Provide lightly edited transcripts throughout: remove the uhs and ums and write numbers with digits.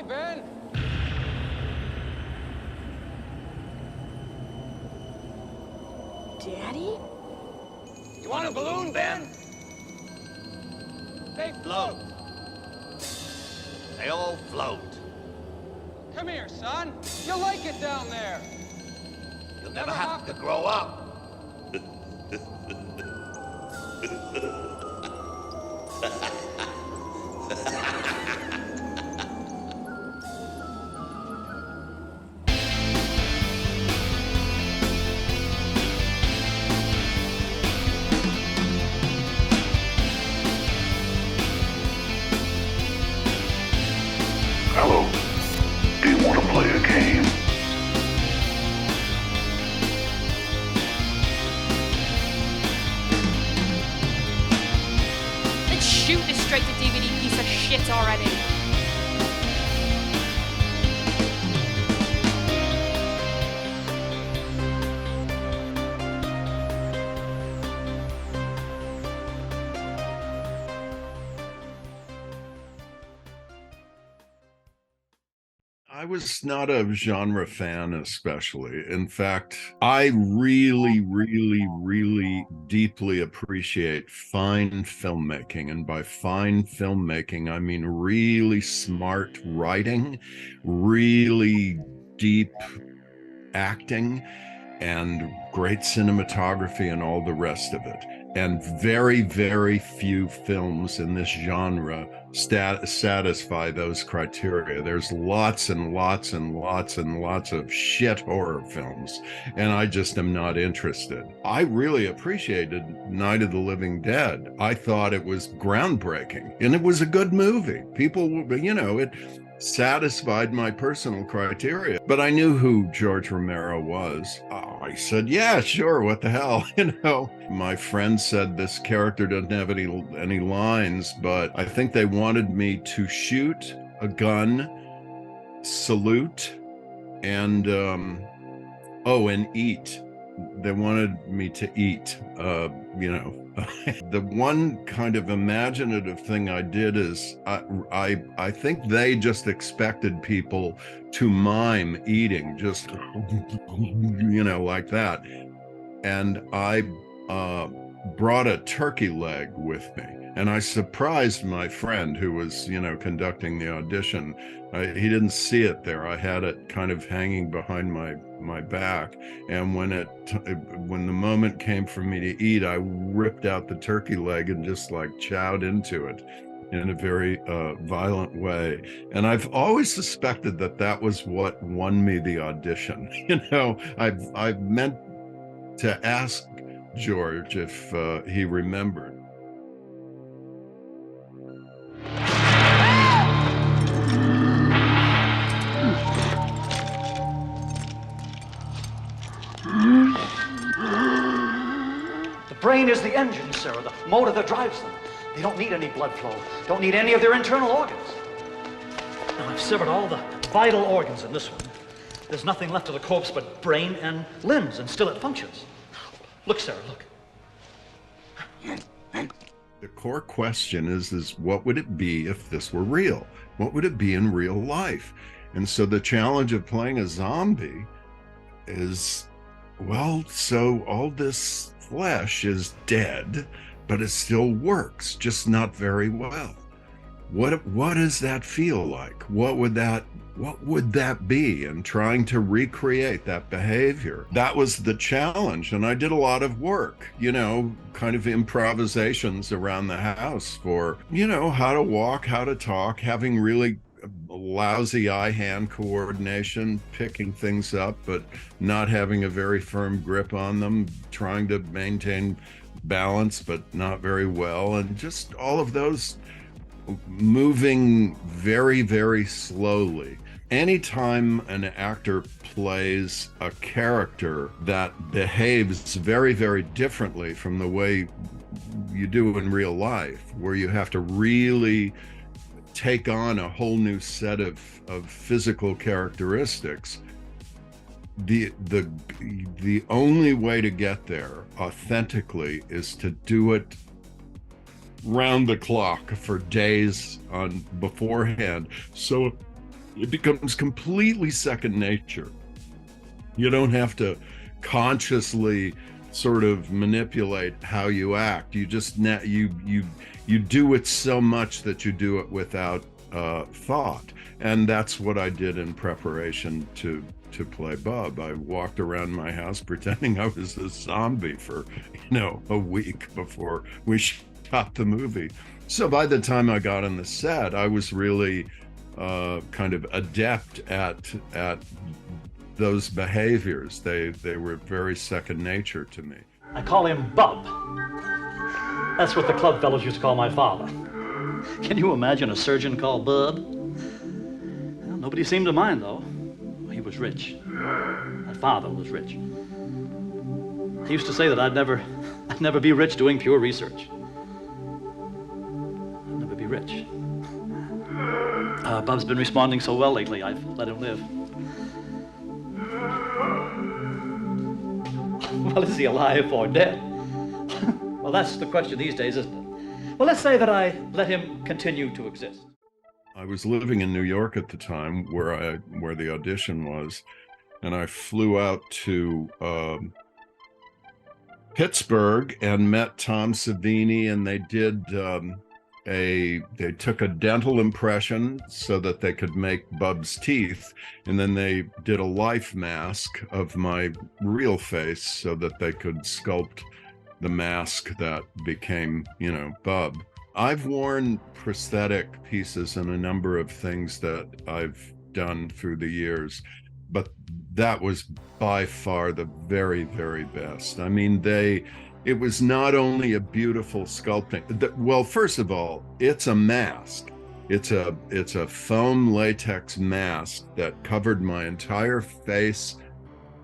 Hi, Ben. Daddy? You want a balloon, Ben? They float. They all float. Come here, son. You'll like it down there. You'll never have to grow up. Hello. Do you want to play a game? Let's shoot this straight to DVD piece of shit already. I was not a genre fan, especially. In fact, I really, really, really deeply appreciate fine filmmaking. And by fine filmmaking, I mean really smart writing, really deep acting, and great cinematography and all the rest of it. And very, very few films in this genre satisfy those criteria. There's lots and lots and lots and lots of shit horror films, and I just am not interested. I really appreciated Night of the Living Dead. I thought it was groundbreaking, and it was a good movie. People, it satisfied my personal criteria, but I knew who George Romero was. I said, yeah, sure, what the hell, My friend said this character doesn't have any lines, but I think they wanted me to shoot a gun, salute, and and eat. They wanted me to eat, The one kind of imaginative thing I did is I think they just expected people to mime eating, just, like that. And I brought a turkey leg with me. And I surprised my friend who was, conducting the audition. He didn't see it there. I had it kind of hanging behind my back. And when the moment came for me to eat, I ripped out the turkey leg and just chowed into it in a very violent way. And I've always suspected that was what won me the audition. I've meant to ask George if he remembered. The brain is the engine, Sarah, the motor that drives them. They don't need any blood flow, don't need any of their internal organs. Now, I've severed all the vital organs in this one. There's nothing left of the corpse but brain and limbs, and still it functions. Look, Sarah, look. The core question is what would it be if this were real? What would it be in real life? And so the challenge of playing a zombie is, so all this flesh is dead, but it still works, just not very well. What does that feel like? What would that be? And trying to recreate that behavior, that was the challenge. And I did a lot of work, kind of improvisations around the house for, how to walk, how to talk, having really lousy eye-hand coordination, picking things up, but not having a very firm grip on them, trying to maintain balance, but not very well. And just all of those moving very, very slowly. Anytime an actor plays a character that behaves very, very differently from the way you do in real life, where you have to really take on a whole new set of physical characteristics, the only way to get there authentically is to do it round the clock for days on beforehand, so It becomes completely second nature. You don't have to consciously sort of manipulate how you act. You just you do it so much that you do it without thought. And that's what I did in preparation to play Bub. I walked around my house pretending I was a zombie for, a week before we shot the movie. So by the time I got on the set, I was really kind of adept at those behaviors. They were very second nature to me. I call him Bub. That's what the club fellows used to call my father. Can you imagine a surgeon called Bub? Well, nobody seemed to mind, though. He was rich. My father was rich. He used to say that I'd never be rich doing pure research. I'd never be rich. Bub's been responding so well lately, I've let him live. Well, is he alive or dead? Well, that's the question these days, isn't it? Well, let's say that I let him continue to exist. I was living in New York at the time where the audition was, and I flew out to Pittsburgh and met Tom Savini, and they did they took a dental impression so that they could make Bub's teeth, and then they did a life mask of my real face so that they could sculpt the mask that became, Bub. I've worn prosthetic pieces in a number of things that I've done through the years, but that was by far the very, very best. I mean, it was not only a beautiful sculpting. Well, first of all, it's a mask. It's a foam latex mask that covered my entire face,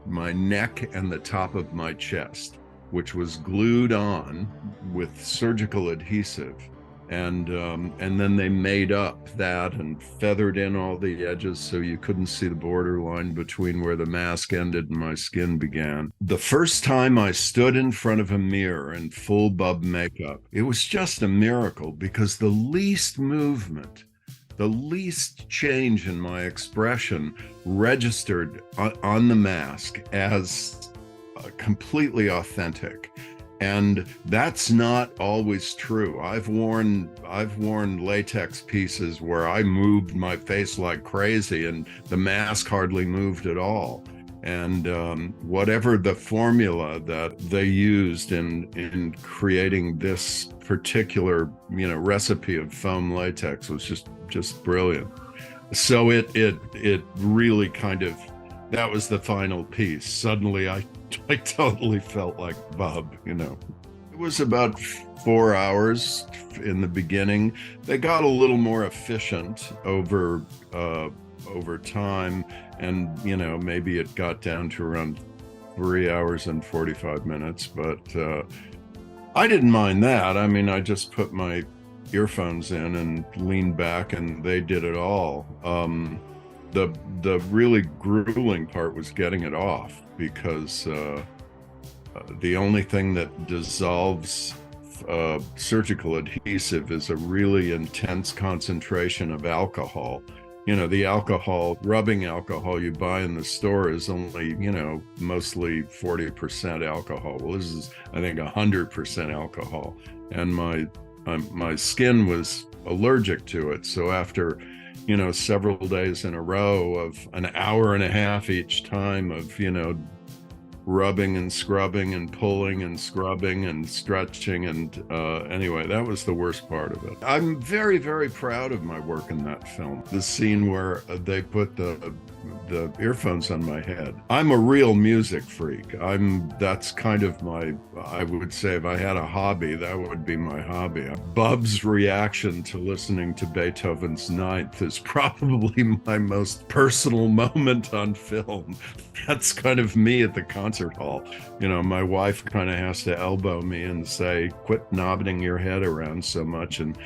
my neck, and the top of my chest, which was glued on with surgical adhesive. And then they made up that and feathered in all the edges so you couldn't see the borderline between where the mask ended and my skin began. The first time I stood in front of a mirror in full Bub makeup, it was just a miracle, because the least movement, the least change in my expression registered on the mask as completely authentic. And that's not always true. I've worn latex pieces where I moved my face like crazy and the mask hardly moved at all. And whatever the formula that they used in creating this particular, recipe of foam latex was just brilliant. So it really kind of, that was the final piece. Suddenly I totally felt like Bub, It was about 4 hours in the beginning. They got a little more efficient over time, and maybe it got down to around 3 hours and 45 minutes, but I didn't mind that. I mean, I just put my earphones in and leaned back and they did it all. The really grueling part was getting it off, because the only thing that dissolves surgical adhesive is a really intense concentration of alcohol. The rubbing alcohol you buy in the store is only, mostly 40% alcohol. Well, this is, I think, 100% alcohol. And my skin was allergic to it. So after several days in a row of an hour and a half each time of, rubbing and scrubbing and pulling and scrubbing and stretching. And anyway, that was the worst part of it. I'm very, very proud of my work in that film. The scene where they put the earphones on my head. I'm a real music freak. That's kind of I would say, if I had a hobby, that would be my hobby. Bub's reaction to listening to Beethoven's Ninth is probably my most personal moment on film. That's kind of me at the concert concert hall. My wife kind of has to elbow me and say, quit nodding your head around so much, and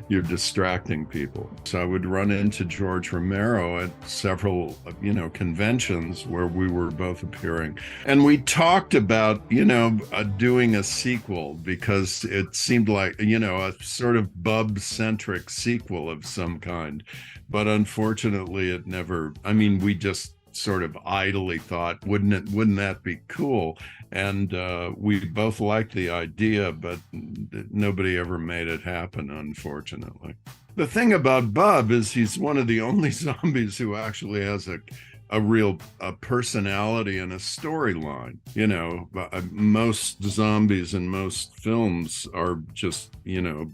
you're distracting people. So I would run into George Romero at several conventions where we were both appearing, and we talked about doing a sequel, because it seemed like a sort of Bub-centric sequel of some kind. But unfortunately, it never. I mean, we just sort of idly thought, wouldn't that be cool? And we both liked the idea, but nobody ever made it happen, unfortunately. The thing about Bub is he's one of the only zombies who actually has a real personality and a storyline. Most zombies in most films are just,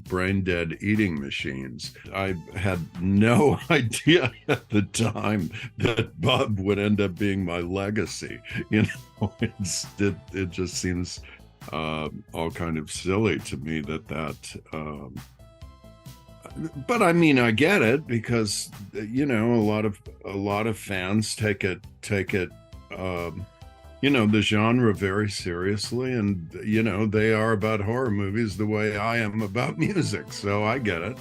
brain dead eating machines. I had no idea at the time that Bub would end up being my legacy. It just seems all kind of silly to me that but I mean, I get it, because a lot of fans take it the genre very seriously, and they are about horror movies the way I am about music. So I get it,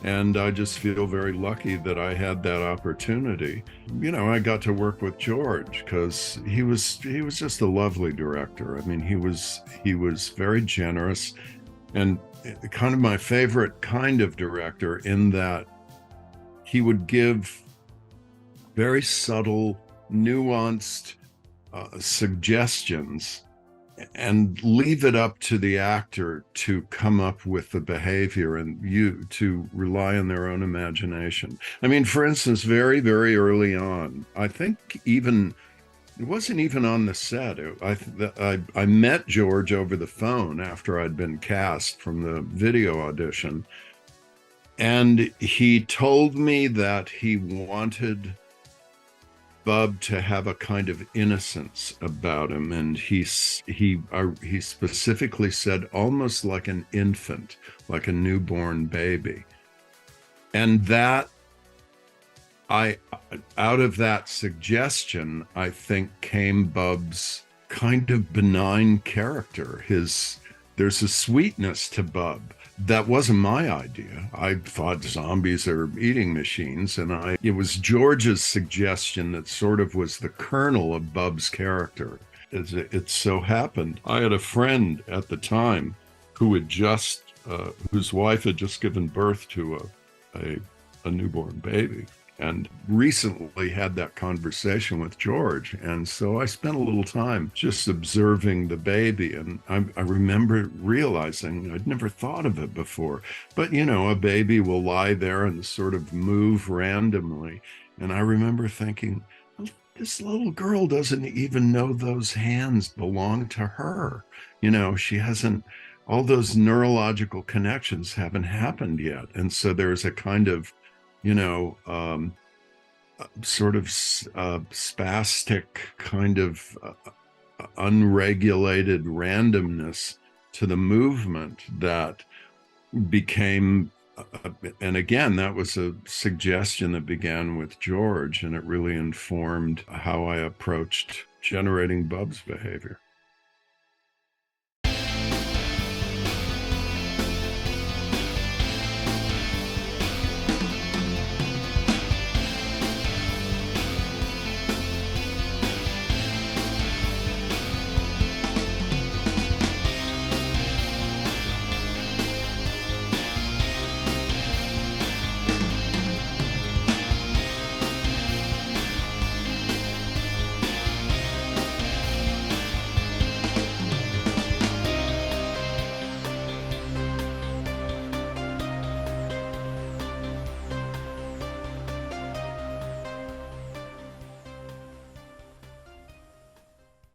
and I just feel very lucky that I had that opportunity. I got to work with George because he was just a lovely director. I mean, he was very generous, and kind of my favorite kind of director, in that he would give very subtle, nuanced suggestions and leave it up to the actor to come up with the behavior, and you to rely on their own imagination. I mean, for instance, very, very early on, I think it wasn't even on the set. I met George over the phone after I'd been cast from the video audition. And he told me that he wanted Bub to have a kind of innocence about him. And he specifically said almost like an infant, like a newborn baby. And that out of that suggestion, I think, came Bub's kind of benign character. There's a sweetness to Bub. That wasn't my idea. I thought zombies are eating machines, and it was George's suggestion that sort of was the kernel of Bub's character. As it so happened, I had a friend at the time who had whose wife had just given birth to a newborn baby, and recently had that conversation with George. And so I spent a little time just observing the baby. And I remember realizing I'd never thought of it before. But, a baby will lie there and sort of move randomly. And I remember thinking, well, this little girl doesn't even know those hands belong to her. She hasn't, all those neurological connections haven't happened yet. And so there's a kind of, sort of spastic kind of unregulated randomness to the movement that became, and again, that was a suggestion that began with George, and it really informed how I approached generating Bub's behavior.